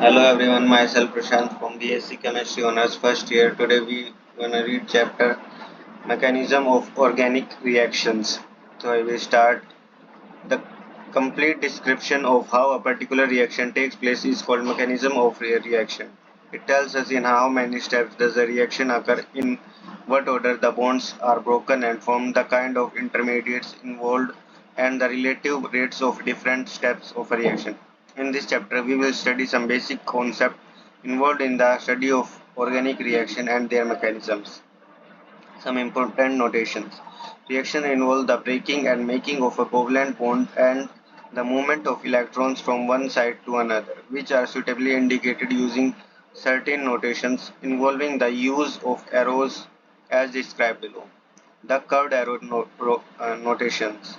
Hello everyone, myself Prashant from BSC Chemistry Honours first year. Today we gonna read chapter Mechanism of Organic Reactions. So I will start. The complete description of how a particular reaction takes place is called mechanism of reaction. It tells us in how many steps does the reaction occur, in what order the bonds are broken and formed, the kind of intermediates involved, and the relative rates of different steps of a reaction. In this chapter, we will study some basic concepts involved in the study of organic reaction and their mechanisms. Some important notations. Reaction involve the breaking and making of a covalent bond and the movement of electrons from one side to another, which are suitably indicated using certain notations involving the use of arrows as described below. The curved arrow notations.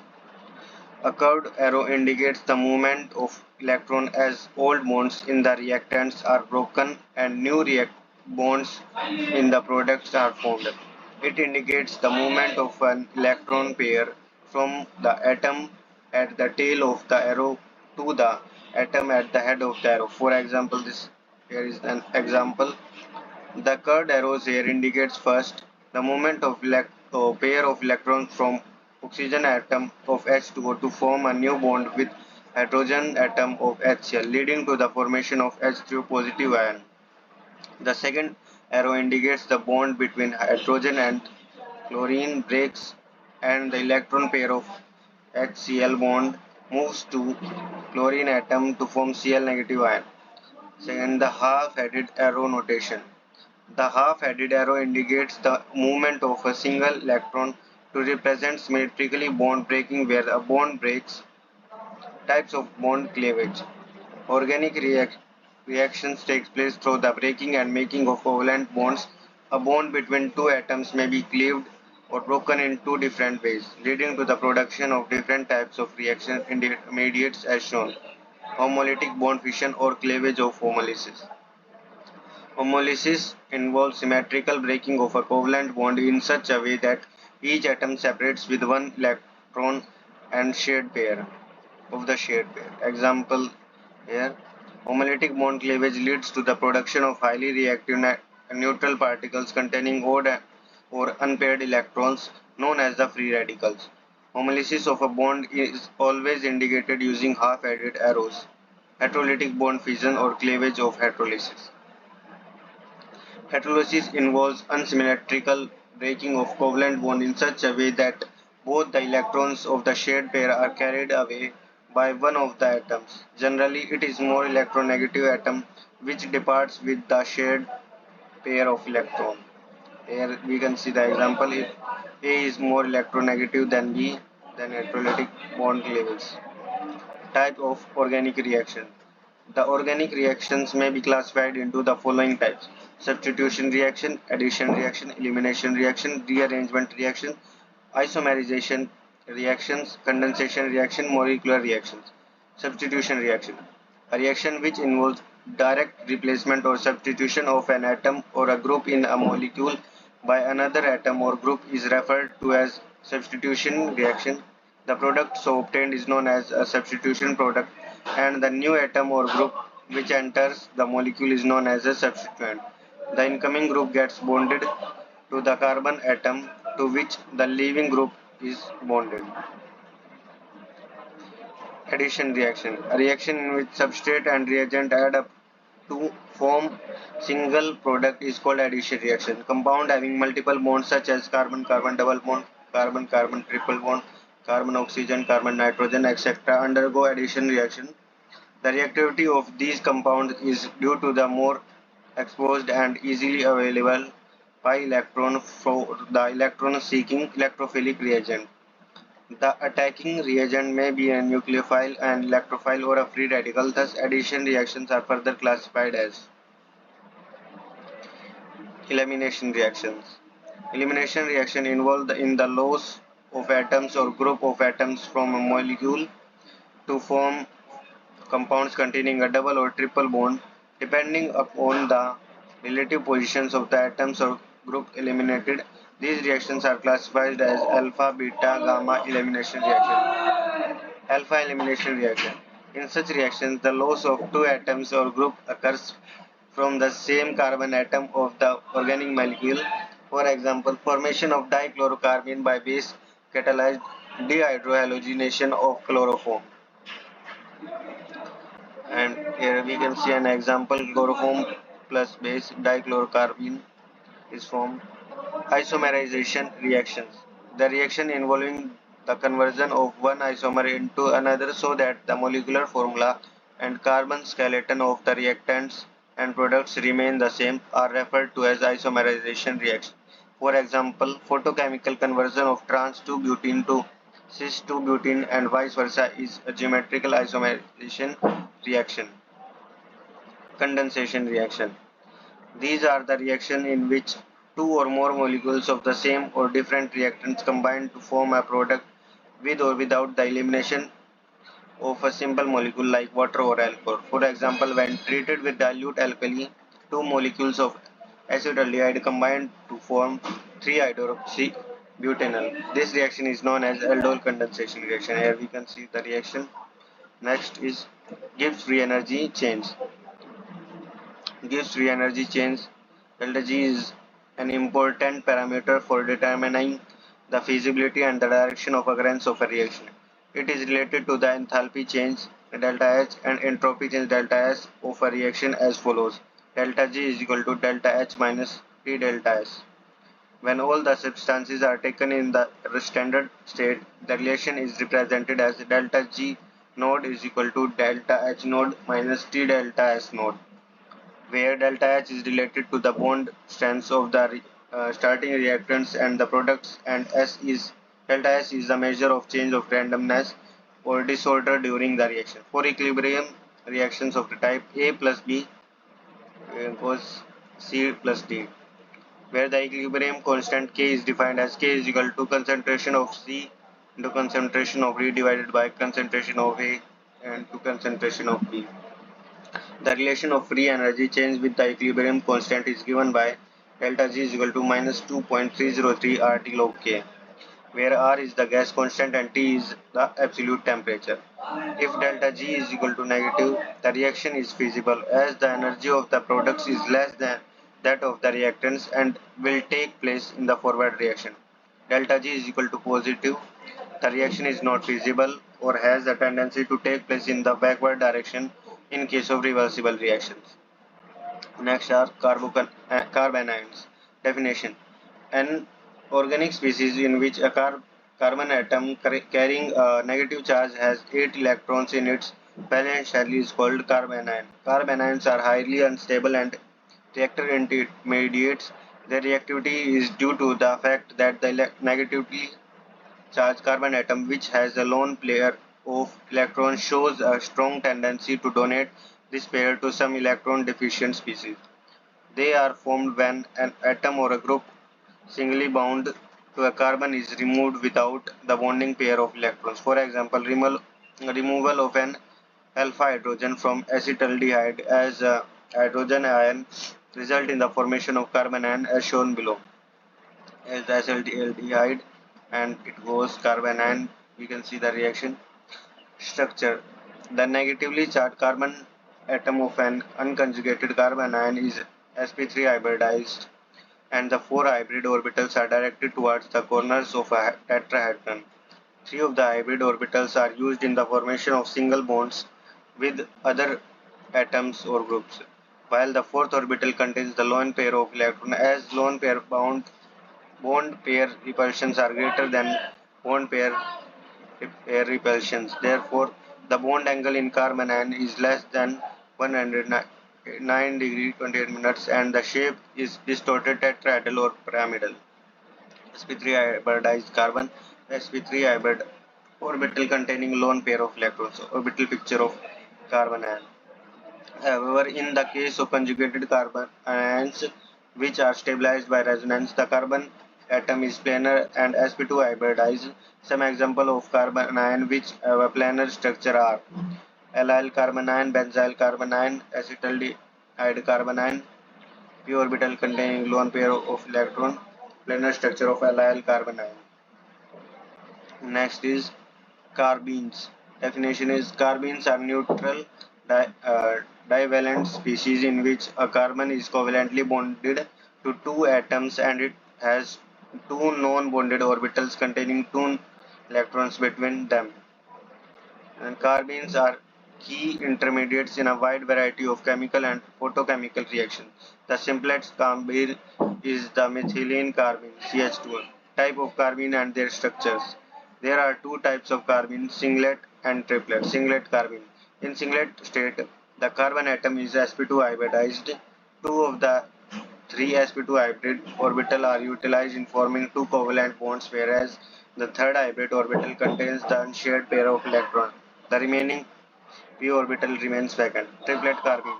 A curved arrow indicates the movement of electrons as old bonds in the reactants are broken and new bonds in the products are formed. It indicates the movement of an electron pair from the atom at the tail of the arrow to the atom at the head of the arrow. For example, this here is an example. The curved arrows here indicates first the movement of a pair of electrons from oxygen atom of H2O to form a new bond with hydrogen atom of HCl, leading to the formation of H3O positive ion. The second arrow indicates the bond between hydrogen and chlorine breaks and the electron pair of HCl bond moves to chlorine atom to form Cl negative ion. Second, the half-headed arrow notation. The half-headed arrow indicates the movement of a single electron to represent symmetrically bond breaking where a bond breaks. Types of bond cleavage. Organic reactions take place through the breaking and making of covalent bonds. A bond between two atoms may be cleaved or broken in two different ways, leading to the production of different types of reaction intermediates as shown. Homolytic bond fission or cleavage of homolysis. Homolysis involves symmetrical breaking of a covalent bond in such a way that each atom separates with one electron and shared pair of the shared pair. Example here, homolytic bond cleavage leads to the production of highly reactive neutral particles containing odd or unpaired electrons known as the free radicals. Homolysis of a bond is always indicated using half-headed arrows. Heterolytic bond fission or cleavage of heterolysis. Heterolysis involves unsymmetrical breaking of covalent bond in such a way that both the electrons of the shared pair are carried away by one of the atoms. Generally, it is more electronegative atom which departs with the shared pair of electrons. Here we can see the example. If A is more electronegative than B, then heterolytic bond cleavage. Type of organic reaction. The organic reactions may be classified into the following types: substitution reaction, addition reaction, elimination reaction, rearrangement reaction, isomerization reactions, condensation reaction, molecular reactions. Substitution reaction. A reaction which involves direct replacement or substitution of an atom or a group in a molecule by another atom or group is referred to as substitution reaction. The product so obtained is known as a substitution product, and the new atom or group which enters the molecule is known as a substituent. The incoming group gets bonded to the carbon atom to which the leaving group is bonded. Addition reaction. A reaction in which substrate and reagent add up to form single product is called addition reaction. Compound having multiple bonds such as carbon-carbon double bond, carbon-carbon triple bond, carbon-oxygen, carbon-nitrogen, etc. undergo addition reaction. The reactivity of these compounds is due to the more exposed and easily available pi electron for the electron-seeking electrophilic reagent. The attacking reagent may be a nucleophile, an electrophile, or a free radical. Thus, addition reactions are further classified as elimination reactions. Elimination reaction involved in the loss of atoms or group of atoms from a molecule to form compounds containing a double or triple bond, depending upon the relative positions of the atoms or group eliminated. These reactions are classified as alpha, beta, gamma elimination reaction. Alpha elimination reaction. In such reactions, the loss of two atoms or group occurs from the same carbon atom of the organic molecule. For example, formation of dichlorocarbon by base catalyzed dehydrohalogenation of chloroform. And here we can see an example: chloroform plus base dichlorocarbon is formed. Isomerization reactions. The reaction involving the conversion of one isomer into another so that the molecular formula and carbon skeleton of the reactants and products remain the same are referred to as isomerization reaction. For example, photochemical conversion of trans 2-butene to cis 2-butene and vice versa is a geometrical isomerization reaction. Condensation reaction. These are the reactions in which two or more molecules of the same or different reactants combine to form a product with or without the elimination of a simple molecule like water or alcohol. For example, when treated with dilute alkali, two molecules of acetaldehyde combine to form 3-hydroxybutanol. This reaction is known as aldol condensation reaction. Here we can see the reaction. Next is Gibbs free energy change. Gives free energy change. Delta G is an important parameter for determining the feasibility and the direction of occurrence of a reaction. It is related to the enthalpy change delta H and entropy change delta S of a reaction as follows. Delta G is equal to delta H minus T delta S. When all the substances are taken in the standard state, the reaction is represented as delta G node is equal to delta H node minus T delta S node, where delta H is related to the bond strengths of the starting reactants and the products, and delta S is the measure of change of randomness or disorder during the reaction. For equilibrium reactions of the type A plus B equals C plus D, where the equilibrium constant K is defined as K is equal to concentration of C into concentration of D divided by concentration of A and to concentration of B. The relation of free energy change with the equilibrium constant is given by delta G is equal to minus 2.303 RT log K, where R is the gas constant and T is the absolute temperature. If delta G is equal to negative, the reaction is feasible as the energy of the products is less than that of the reactants and will take place in the forward reaction. Delta G is equal to positive, the reaction is not feasible or has a tendency to take place in the backward direction in case of reversible reactions. Next are carbanions. Definition: an organic species in which a carbon atom carrying a negative charge has 8 electrons in its valence shell is called carbanion. Carbanions are highly unstable and reactor intermediates. Their reactivity is due to the fact that the negatively charged carbon atom, which has a lone pair of electrons, shows a strong tendency to donate this pair to some electron deficient species. They are formed when an atom or a group singly bound to a carbon is removed without the bonding pair of electrons. For example, removal of an alpha hydrogen from acetaldehyde as a hydrogen ion result in the formation of carbon ion as shown below. As the acetaldehyde and it goes carbon ion, we can see the reaction structure. The negatively charged carbon atom of an unconjugated carbon ion is sp3 hybridized, and the four hybrid orbitals are directed towards the corners of a tetrahedron. Three of the hybrid orbitals are used in the formation of single bonds with other atoms or groups, while the fourth orbital contains the lone pair of electrons. As lone pair bond pair repulsions are greater than bond pair repulsions. Therefore, the bond angle in carbon ion is less than 109 degree 28 minutes and the shape is distorted tetrahedral or pyramidal. sp3 hybridized carbon, sp3 hybrid orbital containing lone pair of electrons, orbital picture of carbon ion. However, in the case of conjugated carbon ions which are stabilized by resonance, the carbon atom is planar and sp2 hybridized. Some example of carbon ion which have a planar structure are allyl carbon ion, benzyl carbon ion, acetaldehyde carbon ion, p orbital containing lone pair of electron, planar structure of allyl carbon ion. Next is carbenes. Definition is carbene are neutral divalent species in which a carbon is covalently bonded to two atoms and it has two non-bonded orbitals containing two electrons between them. And carbenes are key intermediates in a wide variety of chemical and photochemical reactions. The simplest carbene is the methylene carbene (CH2) type of carbene and their structures. There are two types of carbene, singlet and triplet. Singlet carbene. In singlet state, the carbon atom is sp2 hybridized. Two of the three sp2 hybrid orbital are utilized in forming two covalent bonds, whereas the third hybrid orbital contains the unshared pair of electrons. The remaining p orbital remains vacant. Triplet carbene.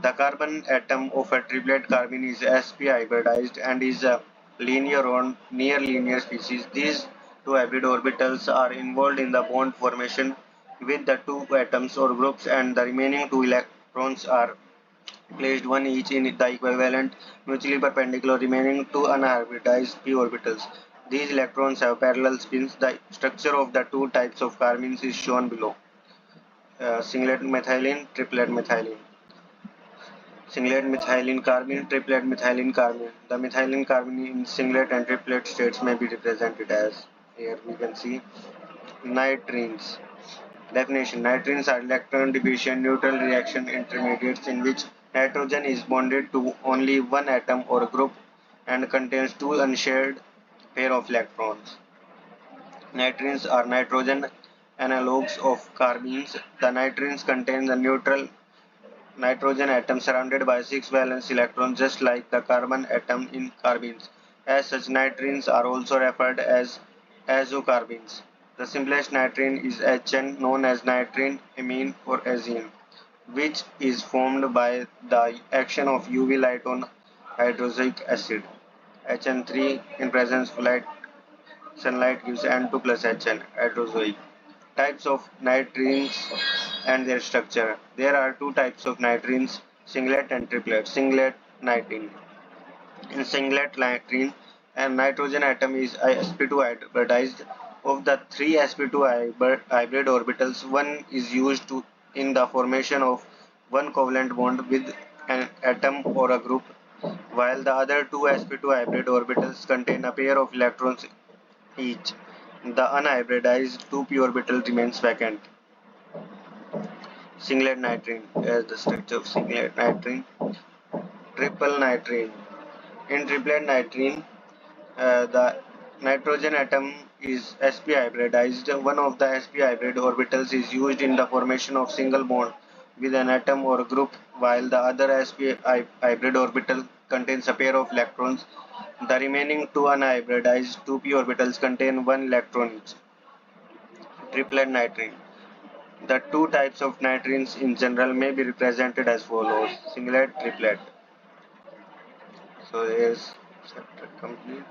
The carbon atom of a triplet carbene is sp hybridized and is a linear or near linear species. These two hybrid orbitals are involved in the bond formation with the two atoms or groups, and the remaining two electrons are placed one each in the equivalent mutually perpendicular remaining two unhybridized p orbitals. These electrons have parallel spins. The structure of the two types of carbenes is shown below. Singlet methylene, triplet methylene. Singlet methylene carbene, triplet methylene carbene. The methylene carbene in singlet and triplet states may be represented as, here we can see, nitrines. Definition: nitrines are electron deficient neutral reaction intermediates in which nitrogen is bonded to only one atom or group and contains two unshared pair of electrons. Nitrines are nitrogen analogues of carbenes. The nitrines contain the neutral nitrogen atom surrounded by six valence electrons, just like the carbon atom in carbenes. As such, nitrines are also referred as azocarbenes. The simplest nitrine is HN, known as nitrine, amine, or azine, which is formed by the action of UV light on hydroxylic acid. HN3 in presence of light sunlight gives N2 plus HN, hydroxoic. Types of nitrines and their structure. There are two types of nitrines, singlet and triplet. Singlet nitrine. In singlet nitrine, a nitrogen atom is sp2 hybridized. Of the three sp2 hybrid orbitals, one is used in the formation of one covalent bond with an atom or a group, while the other two sp2 hybrid orbitals contain a pair of electrons each. The unhybridized 2p orbital remains vacant. Singlet nitrine. As the structure of singlet nitrine. Triple nitrine. In triplet nitrine, the nitrogen atom is sp hybridized. One of the sp hybrid orbitals is used in the formation of single bond with an atom or group, while the other sp hybrid orbital contains a pair of electrons. The remaining two unhybridized 2p orbitals contain one electron each. Triplet nitrine. The two types of nitrines in general may be represented as follows: singlet, triplet. So here's chapter complete.